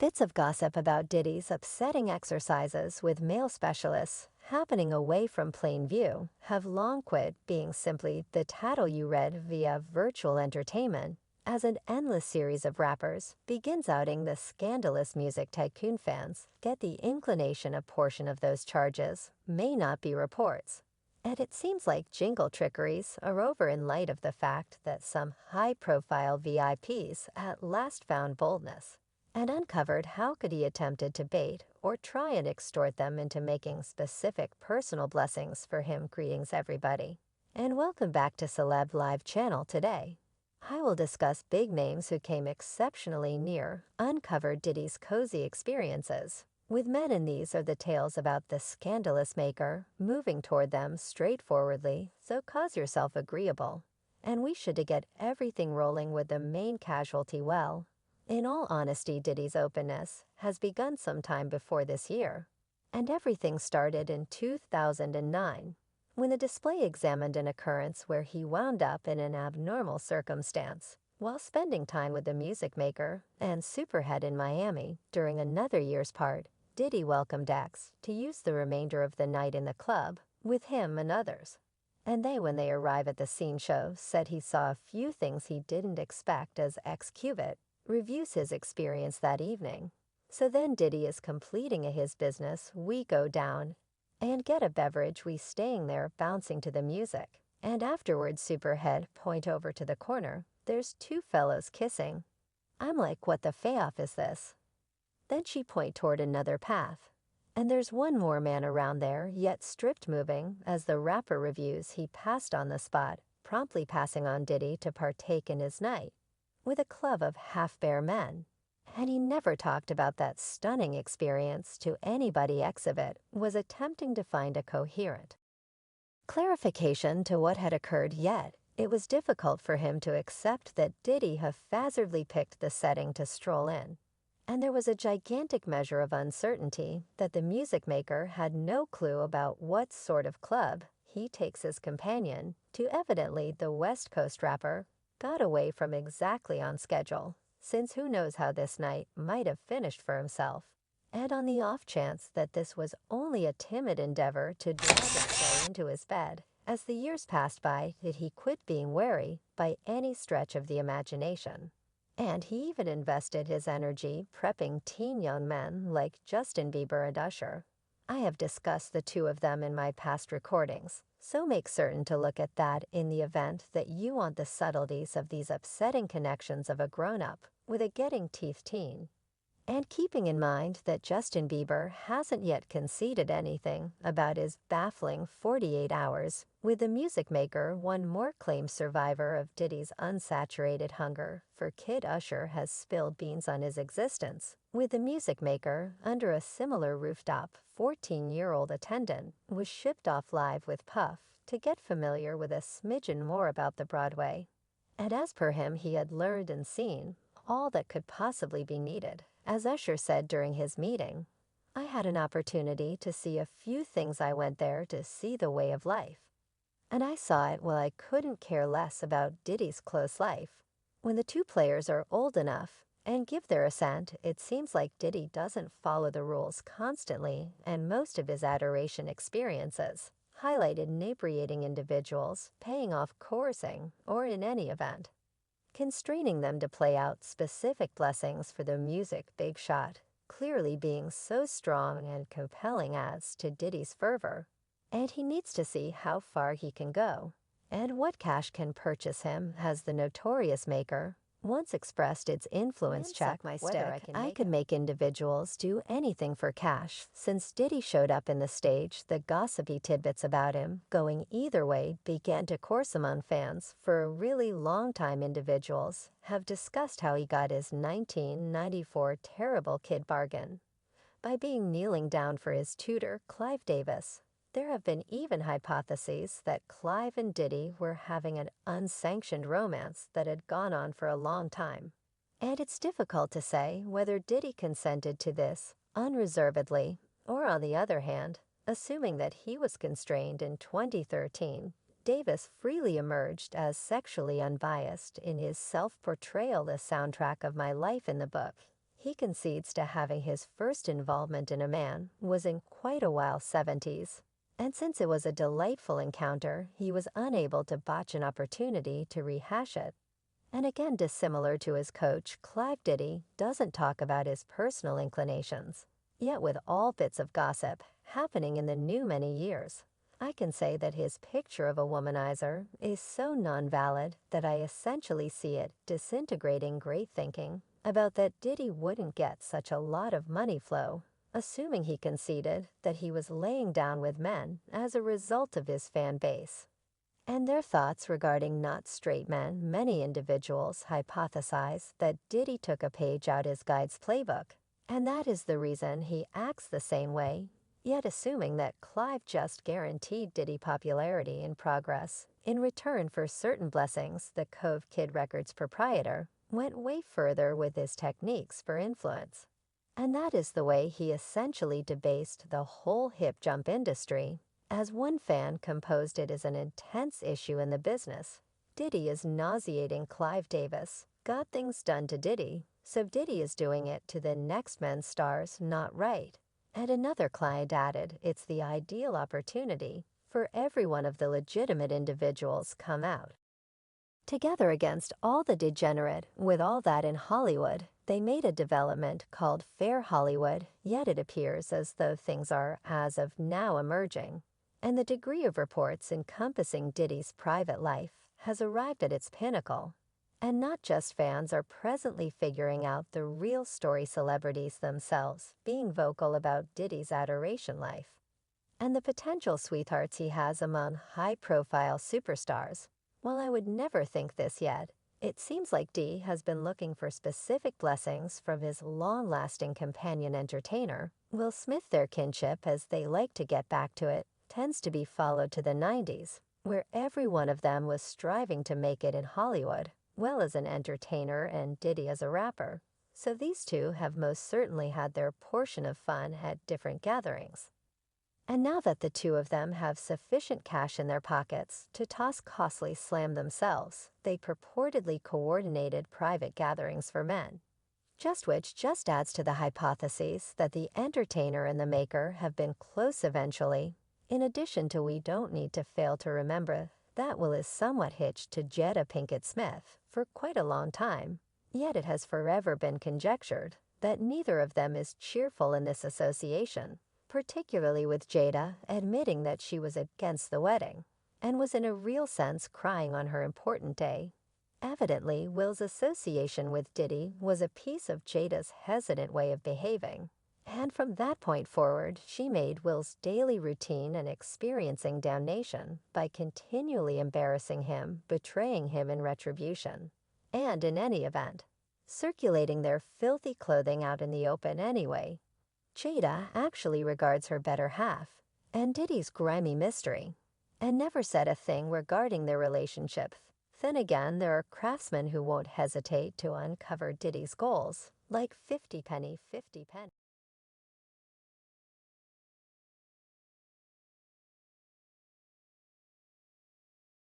Bits of gossip about Diddy's upsetting exercises with male specialists happening away from plain view have long quit being simply the tattle you read via virtual entertainment, as an endless series of rappers begins outing the scandalous music tycoon fans get the inclination a portion of those charges may not be reports. And it seems like jingle trickeries are over in light of the fact that some high-profile VIPs at last found boldness and uncovered how could he attempted to bait or try and extort them into making specific personal blessings for him. Greetings everybody, and welcome back to Celeb Live channel. Today I will discuss big names who came exceptionally near uncovered Diddy's cozy experiences with men, and these are the tales about the scandalous maker moving toward them straightforwardly, so cause yourself agreeable, and we should to get everything rolling with the main casualty. Well, in all honesty, Diddy's openness has begun some time before this year, and everything started in 2009, when the display examined an occurrence where he wound up in an abnormal circumstance while spending time with the music maker and superhead in Miami. During another year's part, Diddy welcomed X to use the remainder of the night in the club with him and others. And they, when they arrive at the scene show, said he saw a few things he didn't expect as X-Cubit reviews his experience that evening. So then Diddy is completing his business, we go down and get a beverage, we staying there bouncing to the music. And afterwards Superhead point over to the corner, there's two fellows kissing. I'm like, what the fayoff is this? Then she point toward another path, and there's one more man around there, yet stripped moving. As the rapper reviews, he passed on the spot, promptly passing on Diddy to partake in his night with a club of half-bare men. And he never talked about that stunning experience to anybody. Exhibit was attempting to find a coherent clarification to what had occurred, yet it was difficult for him to accept that Diddy haphazardly picked the setting to stroll in. And there was a gigantic measure of uncertainty that the music maker had no clue about what sort of club he takes his companion to. Evidently, the West Coast rapper got away from exactly on schedule, since who knows how this night might have finished for himself. And on the off chance that this was only a timid endeavor to drag himself into his bed, as the years passed by, did he quit being wary by any stretch of the imagination. And he even invested his energy prepping teen young men like Justin Bieber and Usher. I have discussed the two of them in my past recordings, so make certain to look at that in the event that you want the subtleties of these upsetting connections of a grown-up with a getting teeth teen. And keeping in mind that Justin Bieber hasn't yet conceded anything about his baffling 48 hours with the music maker, one more claimed survivor of Diddy's unsaturated hunger for Kid Usher has spilled beans on his existence with the music maker under a similar rooftop. 14-year-old attendant was shipped off live with Puff to get familiar with a smidgen more about the Broadway. And as per him, he had learned and seen all that could possibly be needed. As Usher said during his meeting, I had an opportunity to see a few things. I went there to see the way of life, and I saw it while I couldn't care less about Diddy's close life. When the two players are old enough and give their assent, it seems like Diddy doesn't follow the rules constantly, and most of his adoration experiences highlighted inebriating individuals paying off coercing, or in any event, constraining them to play out specific blessings for the music big shot, clearly being so strong and compelling adds to Diddy's fervor. And he needs to see how far he can go, and what cash can purchase him, as the notorious maker once expressed its influence. Check my stick. I could make individuals do anything for cash. Since Diddy showed up in the stage, the gossipy tidbits about him going either way began to course among fans for a really long time. Individuals have discussed how he got his 1994 terrible kid bargain by being kneeling down for his tutor, Clive Davis. There have been even hypotheses that Clive and Diddy were having an unsanctioned romance that had gone on for a long time. And it's difficult to say whether Diddy consented to this unreservedly, or on the other hand, assuming that he was constrained in 2013, Davis freely emerged as sexually unbiased in his self-portrayal. The soundtrack of my life in the book, He concedes to having his first involvement in a man was in quite a while 70s. And since it was a delightful encounter, he was unable to botch an opportunity to rehash it. And again, dissimilar to his coach, Clive Diddy doesn't talk about his personal inclinations. Yet with all bits of gossip happening in the new many years, I can say that his picture of a womanizer is so non-valid that I essentially see it disintegrating great thinking about that Diddy wouldn't get such a lot of money flow, assuming he conceded that he was laying down with men as a result of his fan base. And their thoughts regarding not straight men, many individuals hypothesize that Diddy took a page out his guide's playbook, and that is the reason he acts the same way, yet assuming that Clive just guaranteed Diddy popularity and progress in return for certain blessings. The Cove Kid Records proprietor went way further with his techniques for influence. And that is the way he essentially debased the whole hip jump industry. As one fan composed it as an intense issue in the business, Diddy is nauseating Clive Davis, got things done to Diddy, so Diddy is doing it to the next men's stars, not right. And another client added, it's the ideal opportunity for every one of the legitimate individuals come out. Together against all the degenerate, with all that in Hollywood, they made a development called Fair Hollywood, yet it appears as though things are, as of now, emerging. And the degree of reports encompassing Diddy's private life has arrived at its pinnacle. And not just fans are presently figuring out the real story, celebrities themselves being vocal about Diddy's adoration life. And the potential sweethearts he has among high-profile superstars. While I would never think this yet, it seems like D has been looking for specific blessings from his long-lasting companion entertainer, Will Smith. Their kinship, as they like to get back to it, tends to be followed to the 90s, where every one of them was striving to make it in Hollywood, well as an entertainer and Diddy as a rapper. So these two have most certainly had their portion of fun at different gatherings. And now that the two of them have sufficient cash in their pockets to toss costly slam themselves, they purportedly coordinated private gatherings for men. Which just adds to the hypotheses that the entertainer and the maker have been close eventually. In addition to, we don't need to fail to remember that Will is somewhat hitched to Jada Pinkett Smith for quite a long time, yet it has forever been conjectured that neither of them is cheerful in this association, particularly with Jada admitting that she was against the wedding and was in a real sense crying on her important day. Evidently, Will's association with Diddy was a piece of Jada's hesitant way of behaving. And from that point forward, she made Will's daily routine and experiencing damnation by continually embarrassing him, betraying him in retribution, and in any event, circulating their filthy clothing out in the open anyway. Jada actually regards her better half, and Diddy's grimy mystery, and never said a thing regarding their relationship. Then again, there are craftsmen who won't hesitate to uncover Diddy's goals, like 50 penny.